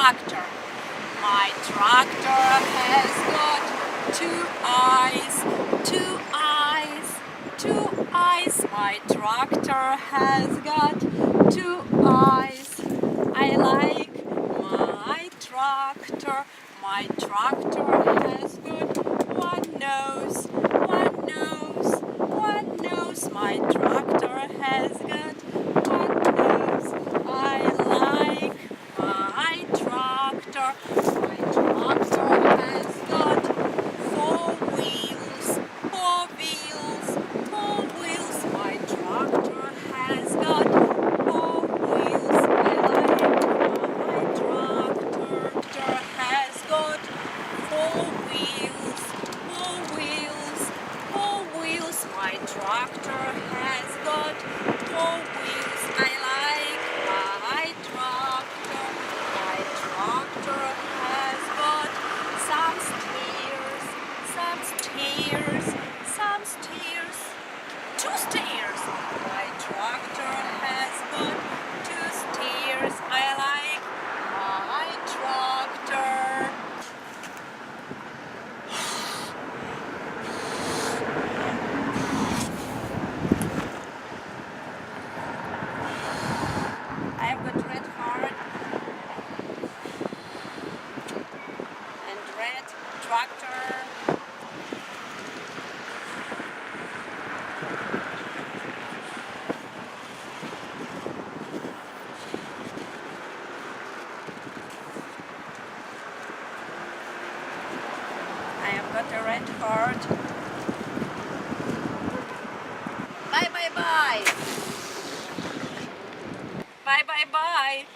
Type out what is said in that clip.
tractor. My tractor has got two eyes, two eyes, two eyes. My tractor has got two eyes. I like my tractor. My tractor has got one nose, one nose, one nose. My tractor has got one nose. I like my tractor. My tractor has got four wheels, four wheels, four wheels. My tractor has got four wheels. I like my tractor. Tractor has got four wheels, four wheels, four wheels. My tractor has got four wheels. I like my tractor. My tractor has got some stairs, some stairs, some stairs, two stairs. My tractor has got two stairs. I like my tractor. I've got red heart and red tractor. I have got a red heart. Bye bye bye. Bye bye bye.